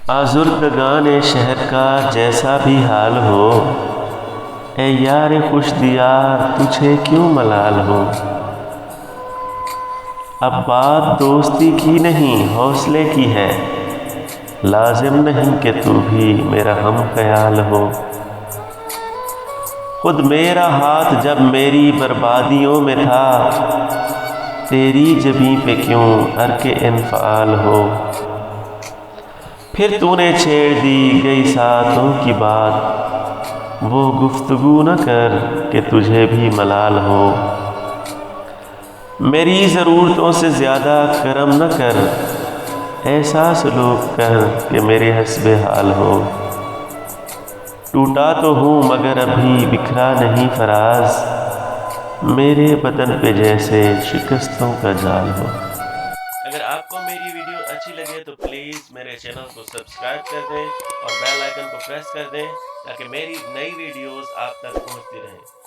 آزردگان شہر کا جیسا بھی حال ہو، اے یار خوش دیار تجھے کیوں ملال ہو۔ اب بات دوستی کی نہیں حوصلے کی ہے، لازم نہیں کہ تو بھی میرا ہم خیال ہو۔ خود میرا ہاتھ جب میری بربادیوں میں تھا، تیری جبیں پہ کیوں ارک انفعال ہو۔ پھر تو نے چھیڑ دی گئی ساتوں کی بات، وہ گفتگو نہ کر کہ تجھے بھی ملال ہو۔ میری ضرورتوں سے زیادہ کرم نہ کر، ایسا سلوک کر کہ میرے حسب حال ہو۔ ٹوٹا تو ہوں مگر ابھی بکھرا نہیں فراز، میرے بدن پہ جیسے شکستوں کا جال ہو۔ اگر آپ کو میری ویڈیو اچھی لگے تو پلیز میرے چینل کو سبسکرائب کر دیں اور بیل آئیکن کو پریس کر دیں تاکہ میری نئی ویڈیوز آپ تک پہنچتی رہیں۔